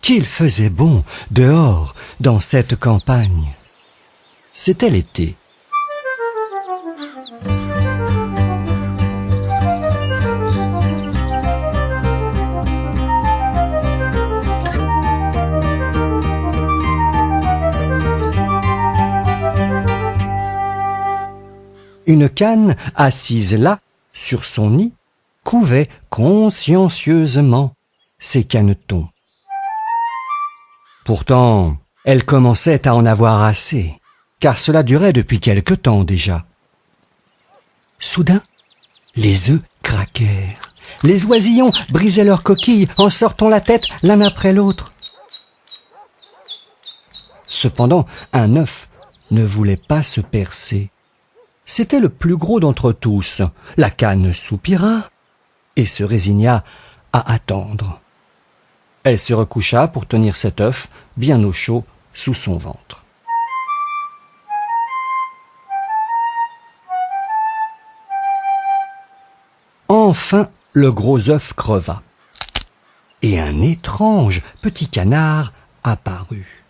qu'il faisait bon dehors dans cette campagne. C'était l'été. Une canne, assise là, sur son nid, couvait consciencieusement ses canetons. Pourtant, elle commençait à en avoir assez, car cela durait depuis quelque temps déjà. Soudain, les œufs craquèrent. Les oisillons brisaient leurs coquilles en sortant la tête l'un après l'autre. Cependant, un œuf ne voulait pas se percer. C'était le plus gros d'entre tous. La canne soupira et se résigna à attendre. Elle se recoucha pour tenir cet œuf bien au chaud sous son ventre. Enfin, le gros œuf creva et un étrange petit canard apparut.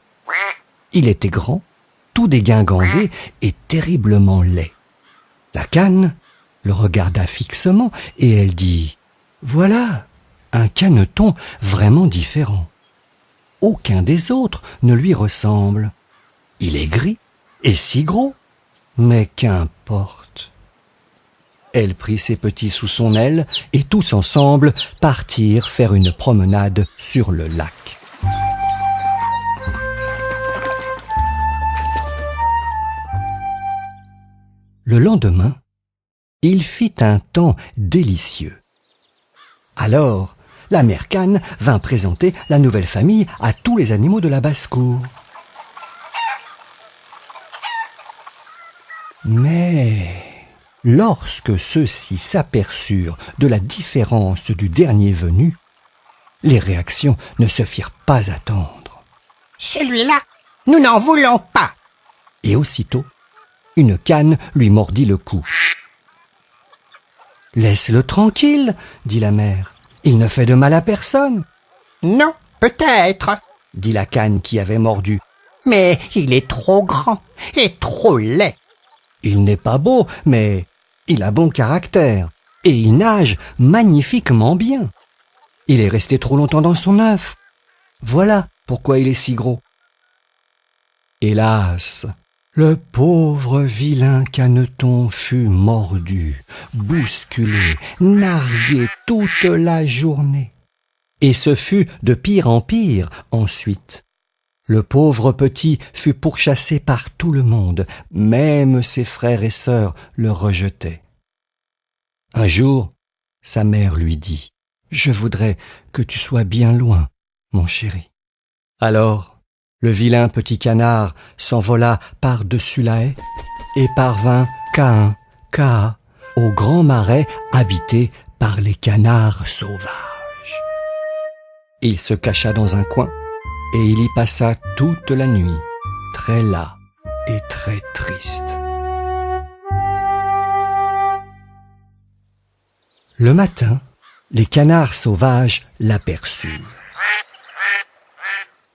Il était grand, tout dégingandé et terriblement laid. La canne le regarda fixement et elle dit « Voilà un caneton vraiment différent. Aucun des autres ne lui ressemble. Il est gris et si gros, mais qu'importe. » Elle prit ses petits sous son aile et tous ensemble partirent faire une promenade sur le lac. Le lendemain, il fit un temps délicieux. Alors, la mère canne vint présenter la nouvelle famille à tous les animaux de la basse-cour. Mais lorsque ceux-ci s'aperçurent de la différence du dernier venu, les réactions ne se firent pas attendre. « Celui-là, nous n'en voulons pas !» Et aussitôt, une canne lui mordit le cou. « Laisse-le tranquille, dit la mère. Il ne fait de mal à personne. »« Non, peut-être, dit la canne qui avait mordu. Mais il est trop grand et trop laid. »« Il n'est pas beau, mais il a bon caractère et il nage magnifiquement bien. Il est resté trop longtemps dans son œuf. Voilà pourquoi il est si gros. » Hélas, le pauvre vilain caneton fut mordu, bousculé, nargué toute la journée. Et ce fut de pire en pire ensuite. Le pauvre petit fut pourchassé par tout le monde, même ses frères et sœurs le rejetaient. Un jour, sa mère lui dit « Je voudrais que tu sois bien loin, mon chéri. » Alors, le vilain petit canard s'envola par-dessus la haie et parvint qu'à au grand marais habité par les canards sauvages. Il se cacha dans un coin et il y passa toute la nuit, très las et très triste. Le matin, les canards sauvages l'aperçurent.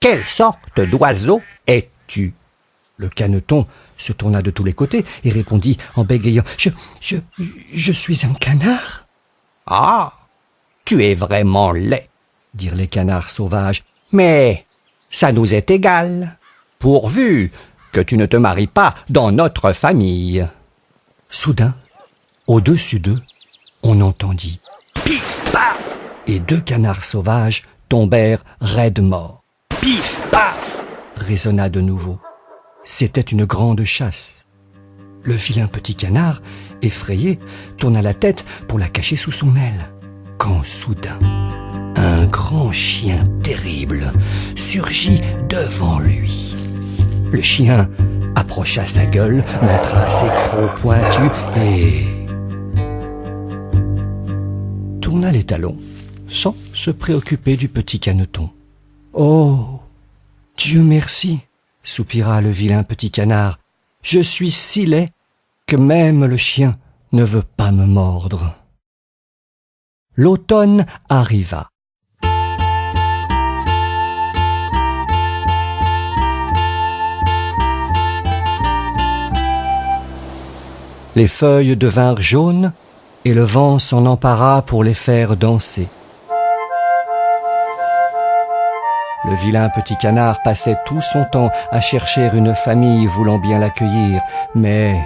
« Quelle sorte d'oiseau es-tu » Le caneton se tourna de tous les côtés et répondit en bégayant « Je suis un canard. »« Ah, tu es vraiment laid, » dirent les canards sauvages. « Mais ça nous est égal, pourvu que tu ne te maries pas dans notre famille. » Soudain, au-dessus d'eux, on entendit « Pif, paf !» et 2 canards sauvages tombèrent raides morts. Pif, paf, résonna de nouveau. C'était une grande chasse. Le vilain petit canard, effrayé, tourna la tête pour la cacher sous son aile. Quand soudain, un grand chien terrible surgit devant lui. Le chien approcha sa gueule, montra ses crocs pointus et tourna les talons, sans se préoccuper du petit caneton. « Oh, Dieu merci !» soupira le vilain petit canard. « Je suis si laid que même le chien ne veut pas me mordre. » L'automne arriva. les feuilles devinrent jaunes, et le vent s'en empara pour les faire danser. Le vilain petit canard passait tout son temps à chercher une famille voulant bien l'accueillir, mais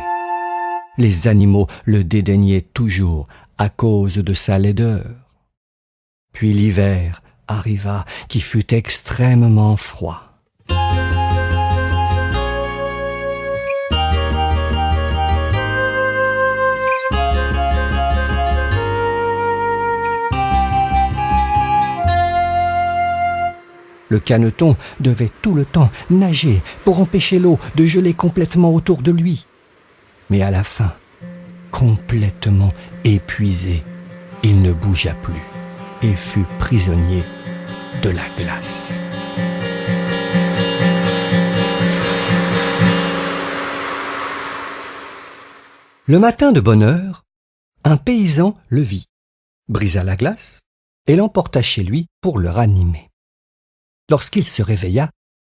les animaux le dédaignaient toujours à cause de sa laideur. Puis l'hiver arriva, qui fut extrêmement froid. Le caneton devait tout le temps nager pour empêcher l'eau de geler complètement autour de lui. Mais à la fin, complètement épuisé, il ne bougea plus et fut prisonnier de la glace. Le matin de bonne heure, un paysan le vit, brisa la glace et l'emporta chez lui pour le ranimer. Lorsqu'il se réveilla,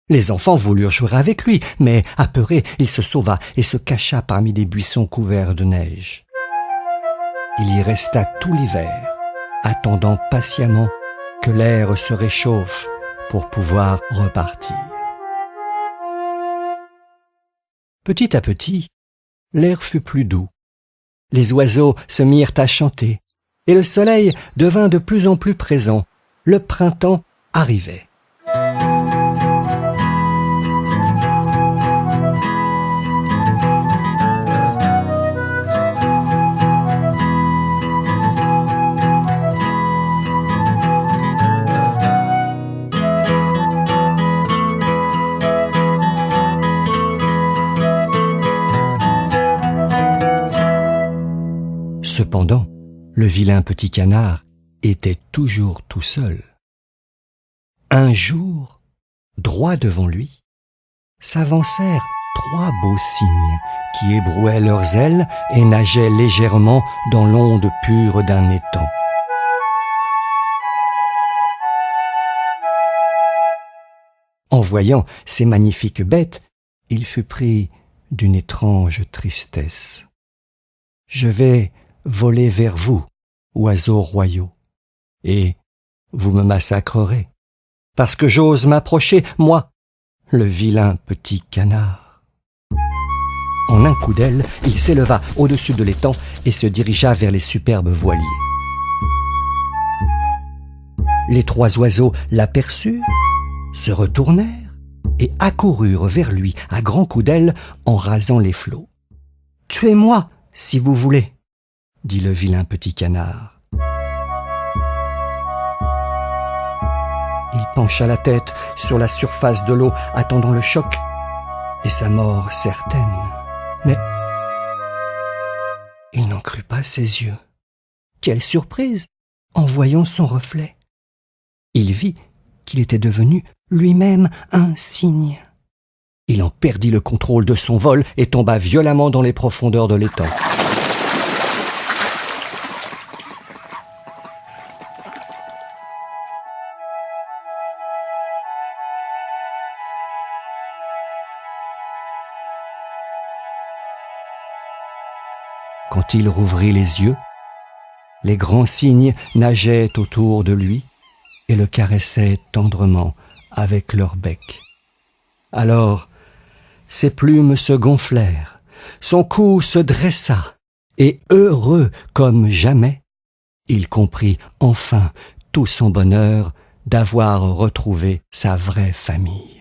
les enfants voulurent jouer avec lui, mais apeuré, il se sauva et se cacha parmi des buissons couverts de neige. Il y resta tout l'hiver, attendant patiemment que l'air se réchauffe pour pouvoir repartir. Petit à petit, l'air fut plus doux. Les oiseaux se mirent à chanter, et le soleil devint de plus en plus présent. Le printemps arrivait. Cependant, le vilain petit canard était toujours tout seul. Un jour, droit devant lui, s'avancèrent 3 beaux cygnes qui ébrouaient leurs ailes et nageaient légèrement dans l'onde pure d'un étang. En voyant ces magnifiques bêtes, il fut pris d'une étrange tristesse. « Je vais voler vers vous, oiseaux royaux, et vous me massacrerez, parce que j'ose m'approcher, moi, le vilain petit canard. » En un coup d'aile, il s'éleva au-dessus de l'étang et se dirigea vers les superbes voiliers. Les 3 oiseaux l'aperçurent, se retournèrent et accoururent vers lui à grands coups d'aile en rasant les flots. « Tuez-moi, si vous voulez, » dit le vilain petit canard. Il pencha la tête sur la surface de l'eau, attendant le choc et sa mort certaine. Mais il n'en crut pas ses yeux. Quelle surprise en voyant son reflet! Il vit qu'il était devenu lui-même un cygne. Il en perdit le contrôle de son vol et tomba violemment dans les profondeurs de l'étang. Quand il rouvrit les yeux, les grands cygnes nageaient autour de lui et le caressaient tendrement avec leur bec. Alors, ses plumes se gonflèrent, son cou se dressa, et heureux comme jamais, il comprit enfin tout son bonheur d'avoir retrouvé sa vraie famille.